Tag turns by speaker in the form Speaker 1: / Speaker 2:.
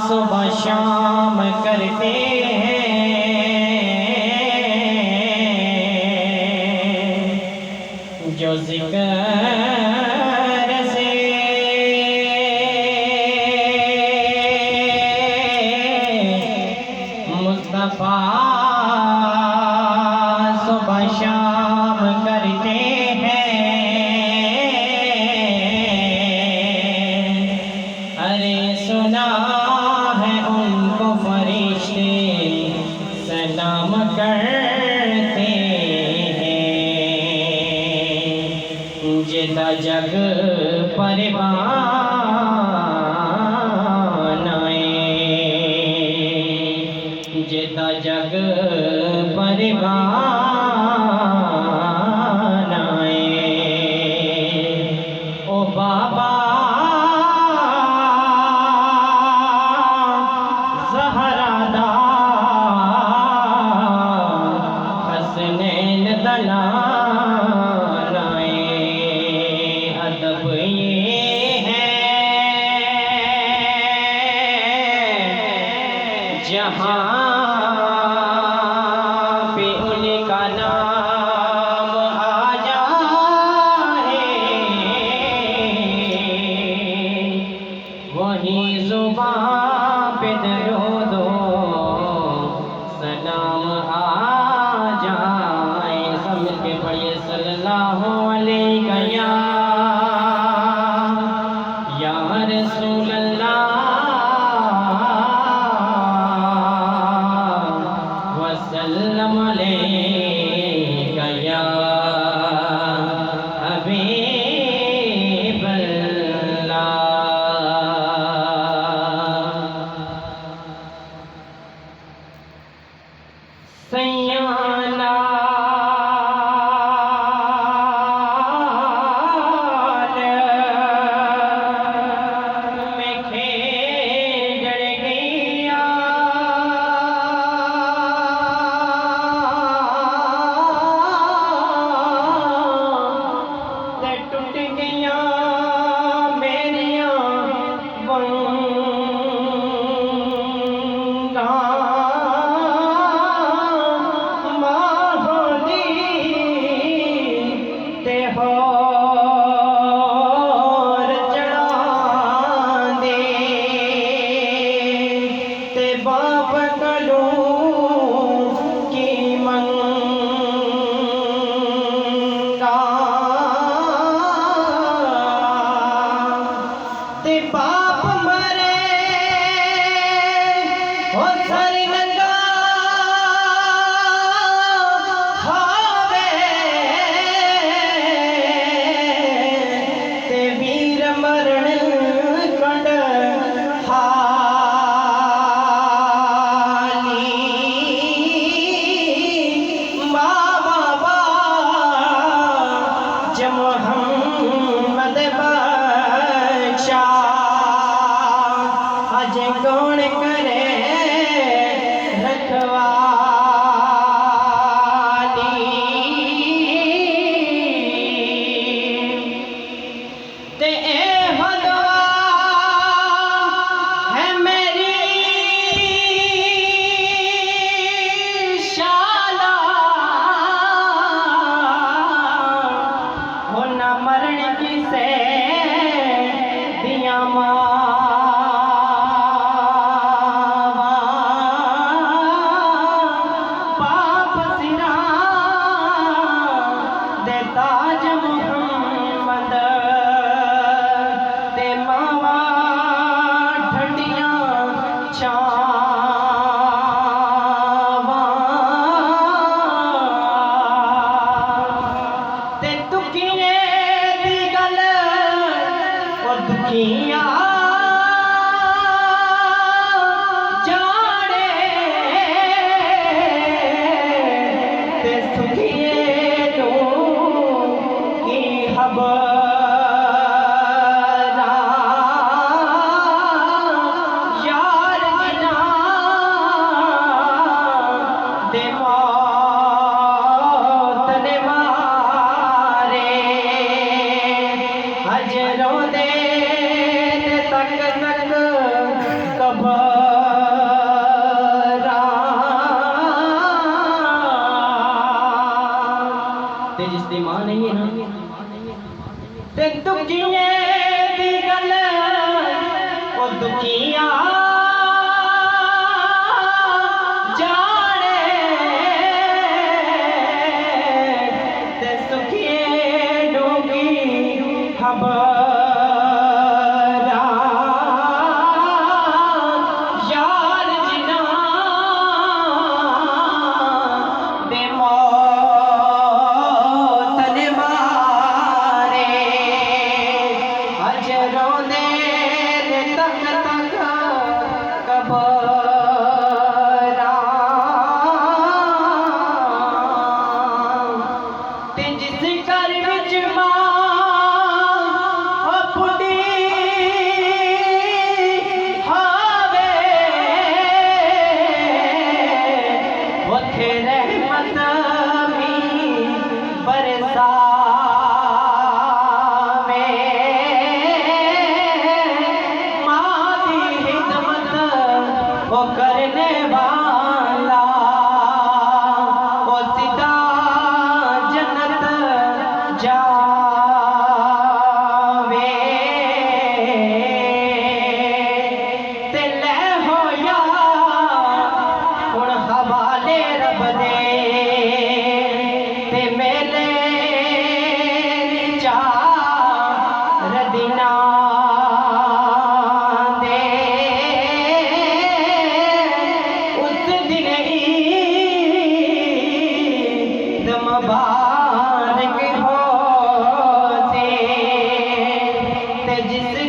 Speaker 1: सुबह शाम करते हैं जो जिक्र से मुस्तफा सुबह शाम करते हैं। अरे सुना है उनको फरिश्ते सलाम करते हैं। जिदा जग परवान आए, जिदा जग परवान आए। ओ बाबा ज़हरा हसनैन दलाल आए। अदब ये है जहाँ पे उनका नाम आ जाए, वहीं ज़ुबान पे दरूदो सलाम आ जाए। सब मिलके पढ़िए सल्लल्लाहु अलैहि या रसूल अल्लाह वसल्लम अलैका या हबीब अल्लाह। सैयाना में खेजड़ गया, ते टूट गया मेरिया वंगा। ते होर चढ़ा दे ते बाप कलू की मंगा। ते बाप मरे हो सर नंगा हावे, ते वीर मरण कंड हाली। बाबा जब मोहम्मद बख्शा अज कौन करे रखवाली। ते ए दुआ है मेरी शाला, हो न मरण किसे दिया मावा। पाप सिरा देता जब मोहम्मद ते मावा ठंडियां छावा। ते दुखिए दी गल ओ दुखिया जाने, ते सुखिए तू की खबर यार जिना दे मौत ने मारे। हजरों दे जिस